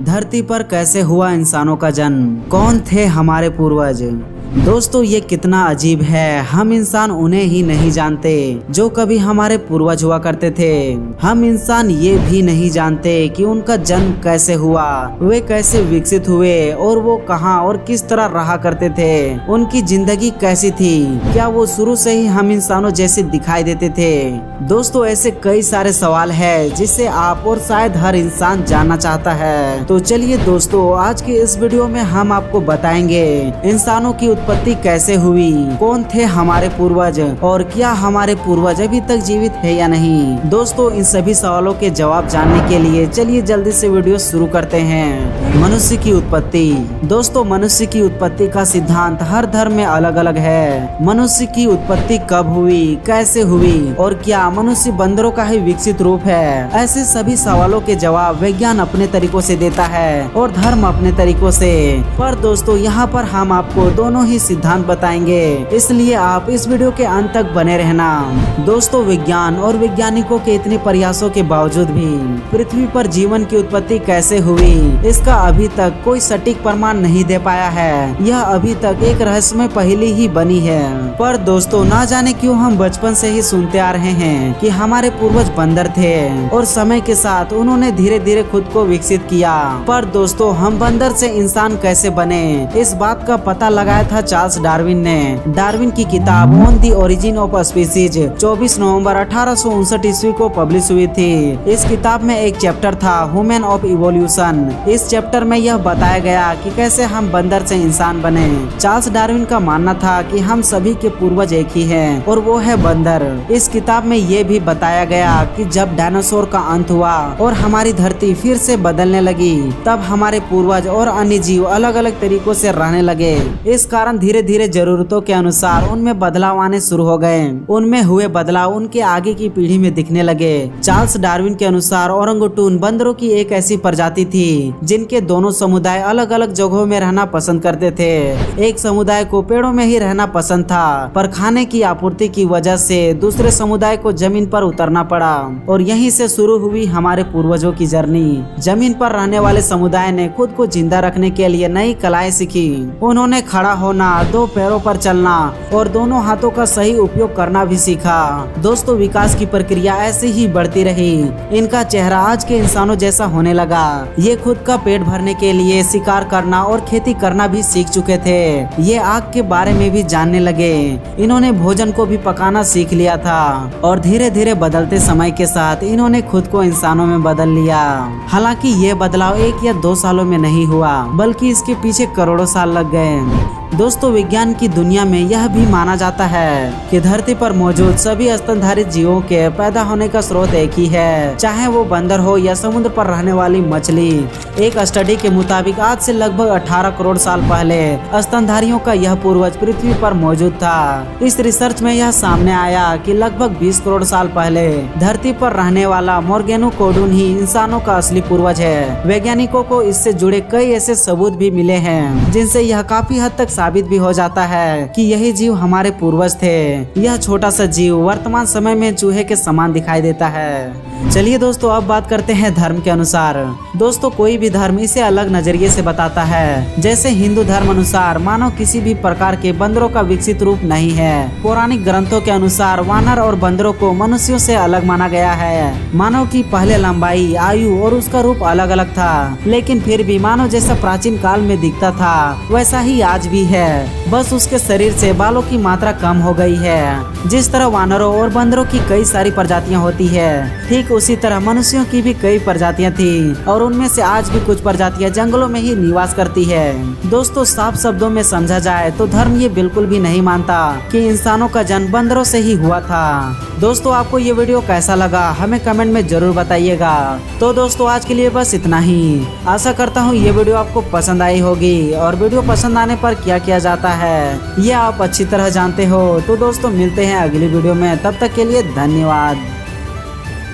धरती पर कैसे हुआ इंसानों का जन्म, कौन थे हमारे पूर्वज। दोस्तों ये कितना अजीब है, हम इंसान उन्हें ही नहीं जानते जो कभी हमारे पूर्वज हुआ करते थे। हम इंसान ये भी नहीं जानते कि उनका जन्म कैसे हुआ, वे कैसे विकसित हुए और वो कहाँ और किस तरह रहा करते थे, उनकी जिंदगी कैसी थी, क्या वो शुरू से ही हम इंसानों जैसे दिखाई देते थे। दोस्तों ऐसे कई सारे सवाल है जिसे आप और शायद हर इंसान जानना चाहता है। तो चलिए दोस्तों आज के इस वीडियो में हम आपको बताएंगे इंसानों की उत्पत्ति कैसे हुई, कौन थे हमारे पूर्वज और क्या हमारे पूर्वज अभी तक जीवित है या नहीं। दोस्तों इन सभी सवालों के जवाब जानने के लिए चलिए जल्दी से वीडियो शुरू करते हैं। मनुष्य की उत्पत्ति। दोस्तों मनुष्य की उत्पत्ति का सिद्धांत हर धर्म में अलग अलग है। मनुष्य की उत्पत्ति कब हुई, कैसे हुई और क्या मनुष्य बंदरों का ही विकसित रूप है। ऐसे सभी सवालों के जवाब विज्ञान अपने तरीकों से देता है और धर्म अपने तरीकों से। पर दोस्तों यहाँ पर हम आपको दोनों ही सिद्धांत बताएंगे, इसलिए आप इस वीडियो के अंत तक बने रहना। दोस्तों विज्ञान और वैज्ञानिकों के इतने प्रयासों के बावजूद भी पृथ्वी पर जीवन की उत्पत्ति कैसे हुई, इसका अभी तक कोई सटीक प्रमाण नहीं दे पाया है। यह अभी तक एक रहस्यमय पहेली ही बनी है। पर दोस्तों ना जाने क्यों हम बचपन से ही सुनते आ रहे हैं कि हमारे पूर्वज बंदर थे और समय के साथ उन्होंने धीरे धीरे खुद को विकसित किया। पर दोस्तों हम बंदर से इंसान कैसे बने, इस बात का पता लगाया था चार्ल्स डार्विन ने। डार्विन की किताब on the origin of species 24 नवंबर 1859 ईस्वी को पब्लिश हुई थी। इस किताब में एक चैप्टर था ह्यूमन ऑफ इवोल्यूशन। इस चैप्टर में यह बताया गया कि कैसे हम बंदर से इंसान बने। चार्ल्स डार्विन का मानना था कि हम सभी के पूर्वज एक ही हैं और वो है बंदर। इस किताब में ये भी बताया गया कि जब डायनासोर का अंत हुआ और हमारी धरती फिर से बदलने लगी, तब हमारे पूर्वज और अन्य जीव अलग अलग तरीकों से रहने लगे। इस कारण धीरे धीरे जरूरतों के अनुसार उनमें बदलाव आने शुरू हो गए। उनमें हुए बदलाव उनके आगे की पीढ़ी में दिखने लगे। चार्ल्स डार्विन के अनुसार ओरंगुटन बंदरों की एक ऐसी प्रजाति थी जिनके दोनों समुदाय अलग अलग जगहों में रहना पसंद करते थे। एक समुदाय को पेड़ों में ही रहना पसंद था, पर खाने की आपूर्ति की वजह से दूसरे समुदाय को जमीन पर उतरना पड़ा और यहीं से शुरू हुई हमारे पूर्वजों की जर्नी। जमीन पर रहने वाले समुदाय ने खुद को जिंदा रखने के लिए नई कलाएं सीखी। उन्होंने खड़ा होना, दो पैरों पर चलना और दोनों हाथों का सही उपयोग करना भी सीखा। दोस्तों विकास की प्रक्रिया ऐसे ही बढ़ती रही। इनका चेहरा आज के इंसानों जैसा होने लगा। ये खुद का पेट भरने के लिए शिकार करना और खेती करना भी सीख चुके थे। ये आग के बारे में भी जानने लगे। इन्होंने भोजन को भी पकाना सीख लिया था और धीरे धीरे बदलते समय के साथ इन्होंने खुद को इंसानों में बदल लिया। हालांकि ये बदलाव 1 या 2 सालों में नहीं हुआ, बल्कि इसके पीछे करोड़ों साल लग गए। दोस्तों विज्ञान की दुनिया में यह भी माना जाता है कि धरती पर मौजूद सभी स्तनधारी जीवों के पैदा होने का स्रोत एक ही है, चाहे वो बंदर हो या समुद्र पर रहने वाली मछली। एक स्टडी के मुताबिक आज से लगभग 18 करोड़ साल पहले स्तनधारियों का यह पूर्वज पृथ्वी पर मौजूद था। इस रिसर्च में यह सामने आया कि लगभग 20 करोड़ साल पहले धरती पर रहने वाला मोर्गेनोकोडून ही इंसानों का असली पूर्वज है। वैज्ञानिकों को इससे जुड़े कई ऐसे सबूत भी मिले हैं जिनसे यह काफी हद तक साबित भी हो जाता है कि यही जीव हमारे पूर्वज थे। यह छोटा सा जीव वर्तमान समय में चूहे के समान दिखाई देता है। चलिए दोस्तों अब बात करते हैं धर्म के अनुसार। दोस्तों कोई भी धर्म इसे अलग नजरिए से बताता है। जैसे हिंदू धर्म अनुसार मानव किसी भी प्रकार के बंदरों का विकसित रूप नहीं है। पौराणिक ग्रंथों के अनुसार वानर और बंदरों को मनुष्यों से अलग माना गया है। मानव की पहले लंबाई, आयु और उसका रूप अलग अलग था, लेकिन फिर भी मानव जैसा प्राचीन काल में दिखता था वैसा ही आज भी है। बस उसके शरीर से बालों की मात्रा कम हो गई है। जिस तरह वानरों और बंदरों की कई सारी प्रजातियां होती है, ठीक उसी तरह मनुष्यों की भी कई प्रजातियां थी और उनमें से आज भी कुछ प्रजातियां जंगलों में ही निवास करती है। दोस्तों साफ शब्दों में समझा जाए तो धर्म ये बिल्कुल भी नहीं मानता कि इंसानों का जन्म बंदरों से ही हुआ था। दोस्तों आपको ये वीडियो कैसा लगा हमें कमेंट में जरूर बताइएगा। तो दोस्तों आज के लिए बस इतना ही। आशा करता हूँ ये वीडियो आपको पसंद आई होगी और वीडियो पसंद आने पर क्या किया जाता है ये आप अच्छी तरह जानते हो। तो दोस्तों मिलते हैं अगली वीडियो में, तब तक के लिए धन्यवाद।